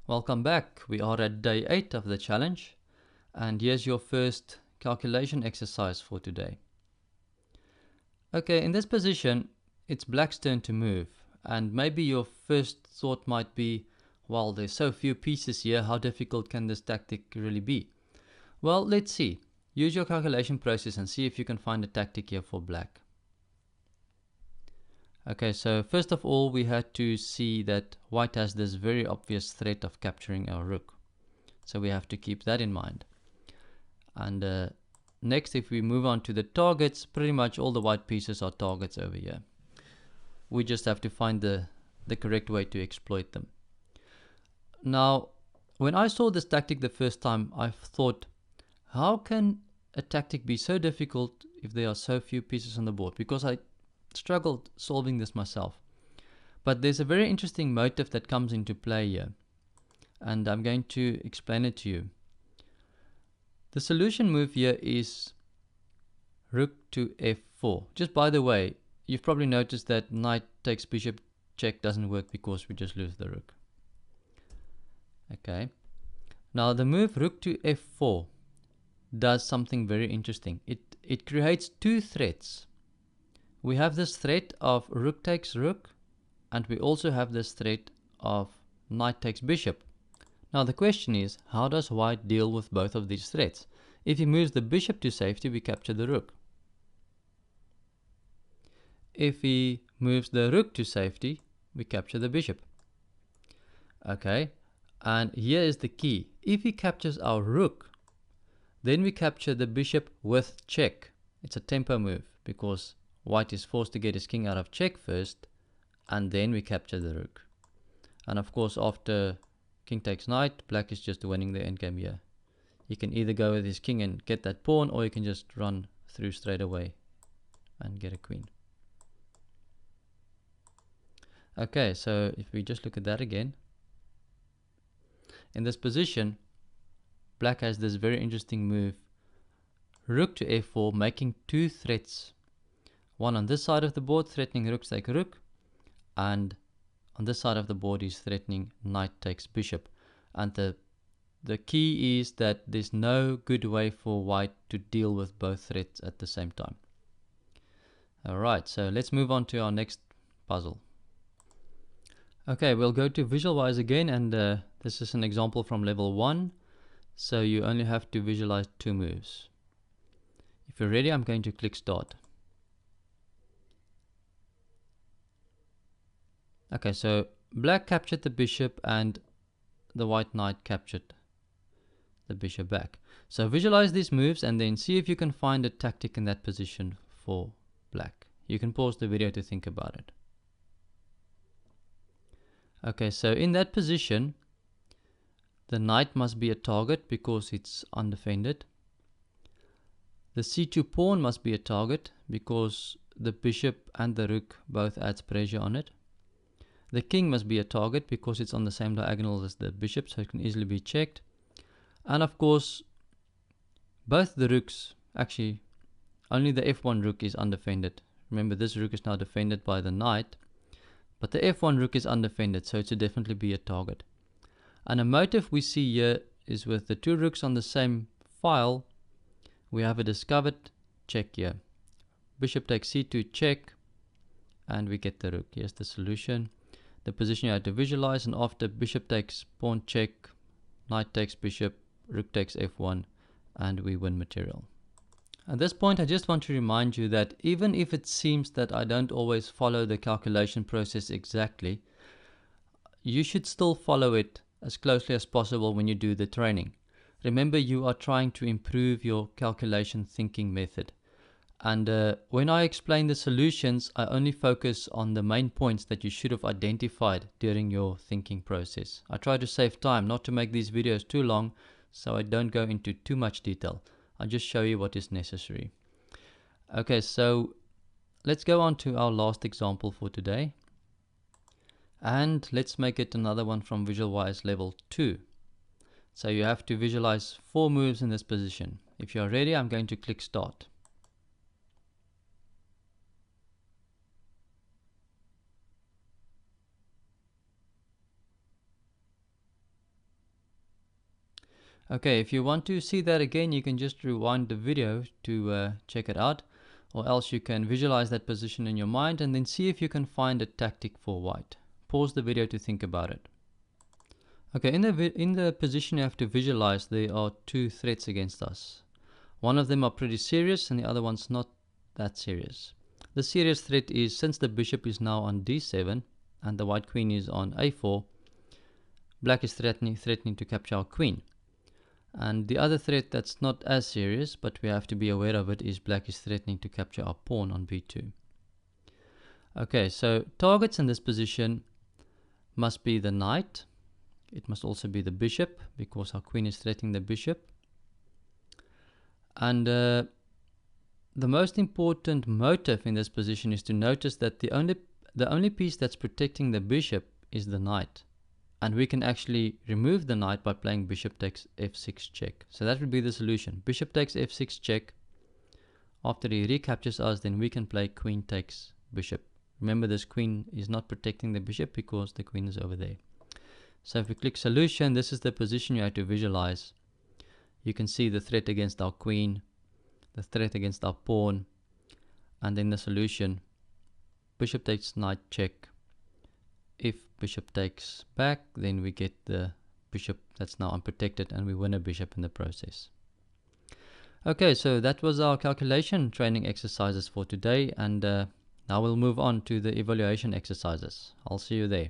Welcome back. We are at day 8 of the challenge, and here's your first calculation exercise for today. Okay, in this position, it's black's turn to move, and maybe your first thought might be, well, there's so few pieces here, how difficult can this tactic really be? Well, let's see. Use your calculation process and see if you can find a tactic here for black. Okay, so first of all, we had to see that white has this very obvious threat of capturing our rook. So we have to keep that in mind. And next, if we move on to the targets, pretty much all the white pieces are targets over here. We just have to find the correct way to exploit them. Now, when I saw this tactic the first time, I thought, how can a tactic be so difficult if there are so few pieces on the board? Because I struggled solving this myself. But there's a very interesting motive that comes into play here, and I'm going to explain it to you. The solution move here is rook to f4. Just by the way, you've probably noticed that knight takes bishop check doesn't work because we just lose the rook. Okay. Now the move rook to f4 does something very interesting. It creates two threats. We have this threat of rook takes rook, and we also have this threat of knight takes bishop. Now the question is, how does white deal with both of these threats? If he moves the bishop to safety, we capture the rook. If he moves the rook to safety, we capture the bishop. Okay, and here is the key. If he captures our rook, then we capture the bishop with check. It's a tempo move because white is forced to get his king out of check first, and then we capture the rook. And of course, after king takes knight, black is just winning the endgame here. He can either go with his king and get that pawn, or he can just run through straight away and get a queen. Okay, so if we just look at that again, in this position, black has this very interesting move, rook to f4, making two threats. One on this side of the board, threatening rook take rook, and on this side of the board is threatening knight takes bishop. And the key is that there's no good way for white to deal with both threats at the same time. Alright, so let's move on to our next puzzle. Okay, we'll go to visualize again, and this is an example from level 1. So you only have to visualize 2 moves. If you're ready, I'm going to click start. Okay, so black captured the bishop and the white knight captured the bishop back. So visualize these moves and then see if you can find a tactic in that position for black. You can pause the video to think about it. Okay, so in that position, the knight must be a target because it's undefended. The c2 pawn must be a target because the bishop and the rook both adds pressure on it. The king must be a target because it's on the same diagonal as the bishop, so it can easily be checked. And of course, both the rooks, actually, only the f1 rook is undefended. Remember, this rook is now defended by the knight, but the f1 rook is undefended, so it should definitely be a target. And a motive we see here is with the two rooks on the same file, we have a discovered check here. Bishop takes c2 check, and we get the rook. Here's the solution. The position you have to visualize, and after bishop takes pawn check, knight takes bishop, rook takes f1, and we win material. At this point, I just want to remind you that even if it seems that I don't always follow the calculation process exactly, you should still follow it as closely as possible when you do the training. Remember, you are trying to improve your calculation thinking method. And when I explain the solutions, I only focus on the main points that you should have identified during your thinking process. I try to save time, not to make these videos too long, so I don't go into too much detail. I just show you what is necessary. Okay, so let's go on to our last example for today. And let's make it another one from Visualize level 2. So you have to visualize 4 moves in this position. If you are ready, I'm going to click start. Okay, if you want to see that again, you can just rewind the video to check it out, or else you can visualize that position in your mind and then see if you can find a tactic for white. Pause the video to think about it. Okay, in the position you have to visualize, there are two threats against us. One of them are pretty serious and the other one's not that serious. The serious threat is, since the bishop is now on d7 and the white queen is on a4, black is threatening to capture our queen. And the other threat that's not as serious, but we have to be aware of it, is black is threatening to capture our pawn on b2. Okay, so targets in this position must be the knight. It must also be the bishop, because our queen is threatening the bishop. And the most important motive in this position is to notice that the only piece that's protecting the bishop is the knight. And we can actually remove the knight by playing bishop takes f6 check. So that would be the solution. Bishop takes f6 check. After he recaptures us, then we can play queen takes bishop. Remember, this queen is not protecting the bishop because the queen is over there. So if we click solution, this is the position you have to visualize. You can see the threat against our queen, the threat against our pawn, and then the solution. Bishop takes knight check. If bishop takes back, then we get the bishop that's now unprotected and we win a bishop in the process. Okay, so that was our calculation training exercises for today, and now we'll move on to the evaluation exercises. I'll see you there.